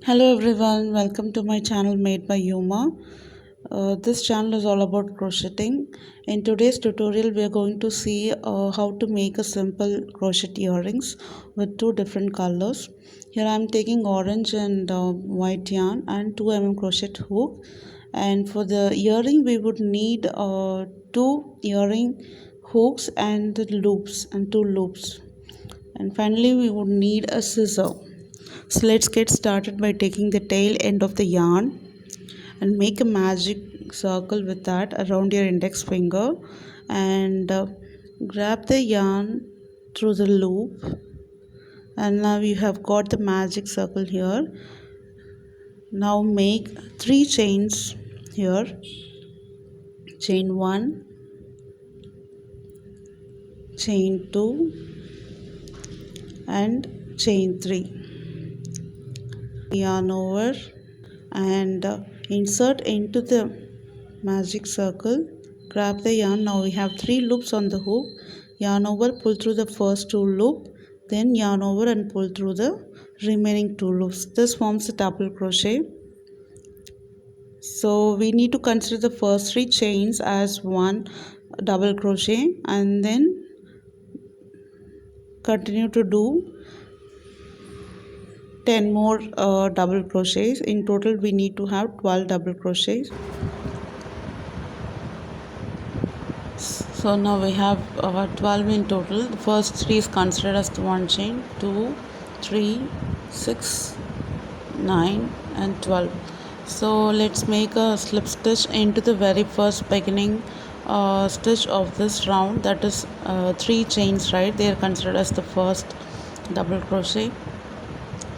Hello everyone, welcome to my channel made by Yuma. This channel is all about crocheting. In today's tutorial, we are going to see how to make a simple crochet earrings with two different colors. Here I am taking orange and white yarn and 2 crochet hook. And for the earring, we would need two earring hooks and the loops and two loops. And finally, we would need a scissor. So let's get started by taking the tail end of the yarn and make a magic circle with that around your index finger and grab the yarn through the loop, and now you have got the magic circle here. Now make 3 chains here. Chain 1, chain 2 and chain 3. Yarn over and insert into the magic circle. Grab the yarn. Now we have 3 loops on the hook. Yarn over, pull through the first 2 loops, then yarn over and pull through the remaining 2 loops. This forms a double crochet. So we need to consider the first 3 chains as one double crochet and then continue to do 10 more double crochets. In total we need to have 12 double crochets. So now we have 12 in total. The first 3 is considered as the one chain. 2, 3, 6, 9 and 12. So let's make a slip stitch into the very first beginning stitch of this round. That is 3 chains, right? They are considered as the first double crochet.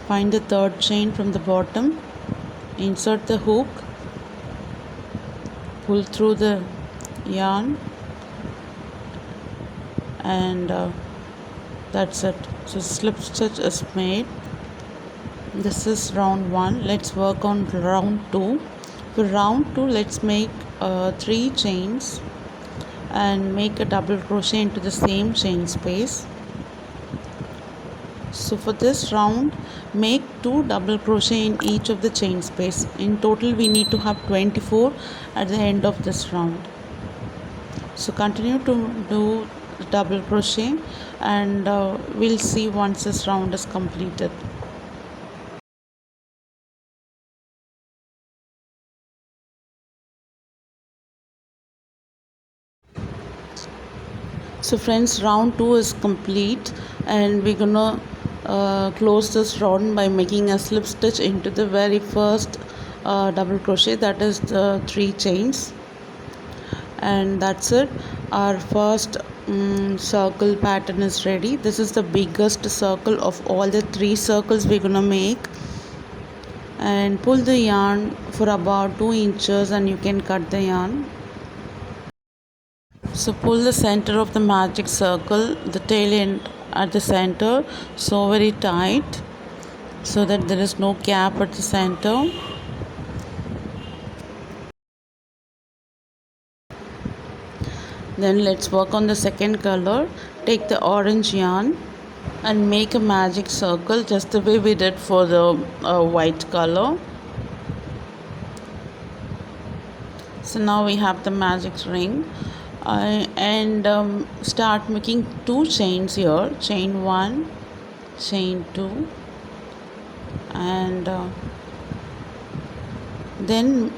Find the third chain from the bottom, insert the hook, pull through the yarn, and that's it. So slip stitch is made. This is round 1. Let's work on round 2. For round 2, let's make 3 chains and make a double crochet into the same chain space. So for this round, make 2 double crochet in each of the chain space. In total we need to have 24 at the end of this round. So continue to do double crochet and we'll see once this round is completed. So friends, round 2 is complete and we're gonna close this round by making a slip stitch into the very first double crochet, that is the 3 chains, and that's it. Our first circle pattern is ready. This is the biggest circle of all the 3 circles we're gonna make, and pull the yarn for about 2 inches and you can cut the yarn. So pull the center of the magic circle, the tail end at the center, so very tight so that there is no gap at the center. Then let's work on the second color. Take the orange yarn and make a magic circle just the way we did for the white color. So now we have the magic ring. And start making 2 chains here. Chain 1, chain 2, and then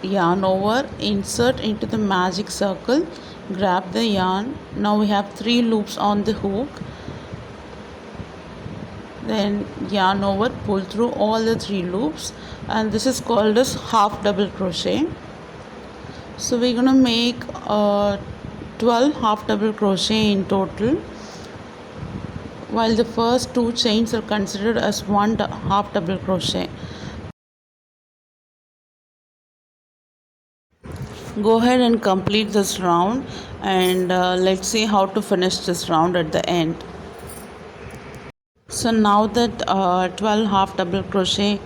yarn over, insert into the magic circle, grab the yarn. Now we have 3 loops on the hook, then yarn over, pull through all the 3 loops, and this is called as half double crochet. So we're gonna make 12 half double crochet in total, while the first 2 chains are considered as one half double crochet. Go ahead and complete this round, and let's see how to finish this round at the end. So now that 12 half double crochet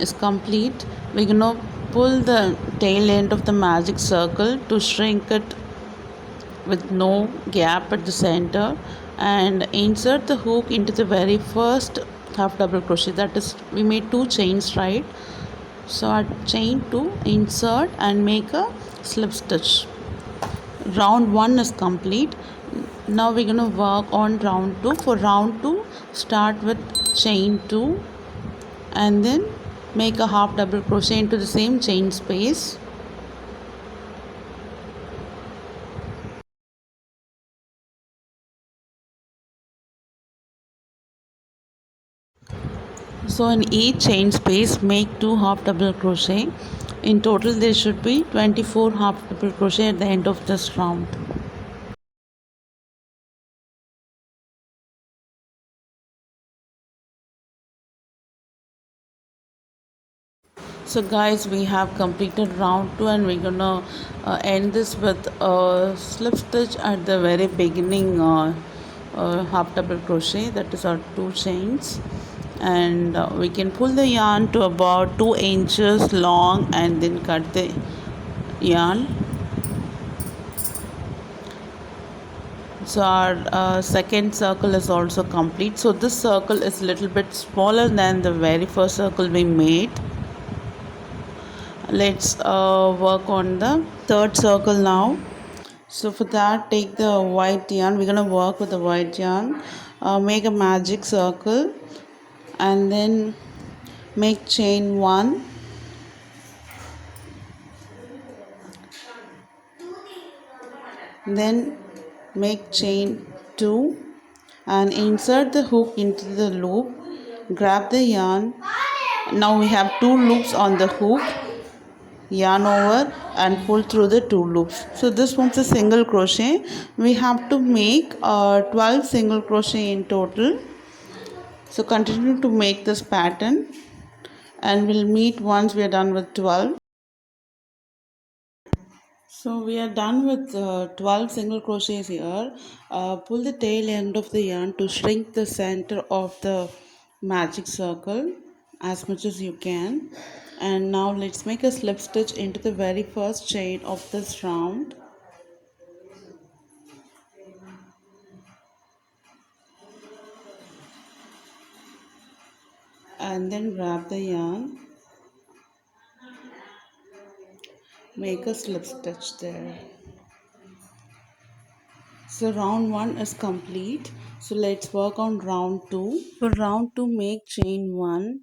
is complete, we're gonna pull the tail end of the magic circle to shrink it with no gap at the center, and insert the hook into the very first half double crochet, that is we made 2 chains, right? So at chain 2, insert and make a slip stitch. Round 1 is complete. Now we're going to work on round 2. For round 2, start with chain 2 and then make a half double crochet into the same chain space. So in each chain space make 2 half double crochet. In total there should be 24 half double crochet at the end of this round. So guys, we have completed round 2 and we're gonna end this with a slip stitch at the very beginning, half double crochet, that is our 2 chains, and we can pull the yarn to about 2 inches long and then cut the yarn. So our second circle is also complete. So this circle is a little bit smaller than the very first circle we made. Let's work on the third circle now. So for that, take the white yarn. We're going to work with the white yarn. Make a magic circle and then make chain 1. Then make chain 2 and insert the hook into the loop. Grab the yarn. Now we have 2 loops on the hook. Yarn over and pull through the 2 loops. So this one's a single crochet. We have to make 12 single crochet in total. So continue to make this pattern and we'll meet once we are done with 12. So we are done with 12 single crochets here. Pull the tail end of the yarn to shrink the center of the magic circle as much as you can. And now let's make a slip stitch into the very first chain of this round. And then grab the yarn, make a slip stitch there. So round 1 is complete. So let's work on round 2. For round 2, make chain 1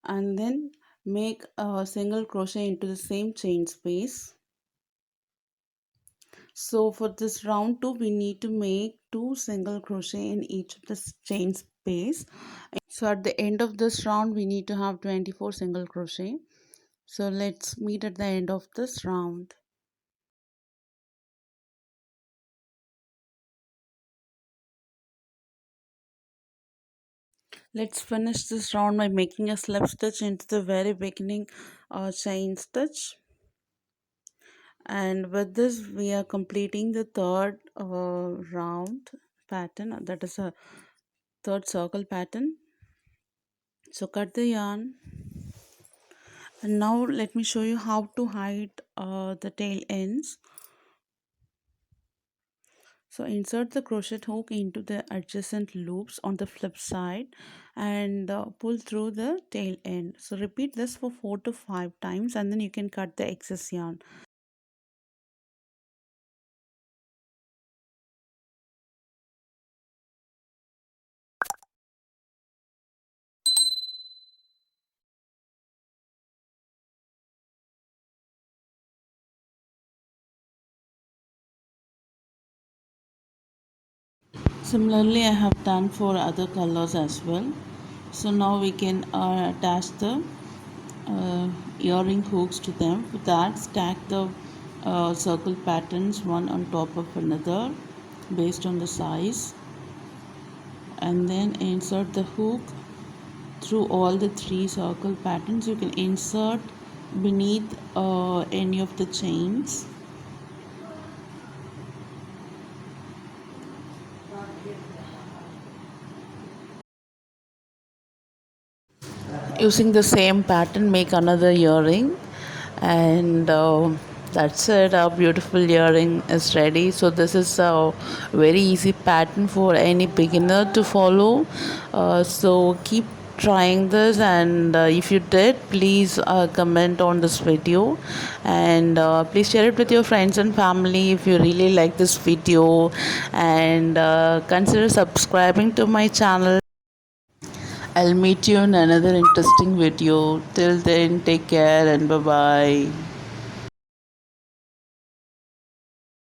and then make a single crochet into the same chain space. So for this round 2, we need to make 2 single crochet in each of the chain space. So at the end of this round, we need to have 24 single crochet. So let's meet at the end of this round. Let's finish this round by making a slip stitch into the very beginning chain stitch. And with this we are completing the third round pattern, that is a third circle pattern. So cut the yarn and now let me show you how to hide the tail ends. So insert the crochet hook into the adjacent loops on the flip side and pull through the tail end. So repeat this for 4 to 5 times and then you can cut the excess yarn. Similarly, I have done for other colors as well. So now we can attach the earring hooks to them. For that, stack the circle patterns one on top of another based on the size, and then insert the hook through all the 3 circle patterns. You can insert beneath any of the chains. Using the same pattern, make another earring and That's it, our beautiful earring is ready. So this is a very easy pattern for any beginner to follow. So keep trying this, and if you did, please comment on this video, and please share it with your friends and family if you really like this video, and consider subscribing to my channel. I'll meet you in another interesting video. Till then, take care and bye bye.